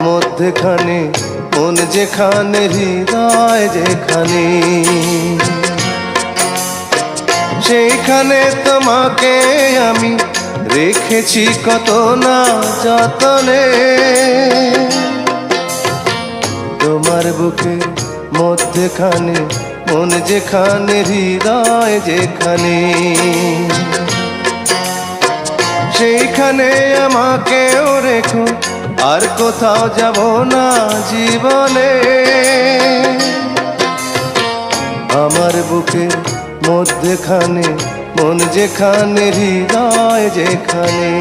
মধ্যখানে মন যেখানে, হৃদয় যেখানে, সেইখানে তোমাকে আমি রেখেছি কত না যতনে। তোমার বুকে মধ্যখানে মন যেখানে, হৃদয় যেখানে, সেইখানে আমাকেও রেখো, আর কোথাও যাব না জীবনে। আমার বুকে মধ্যখানে মন যেখানে, হৃদয় যেখানে।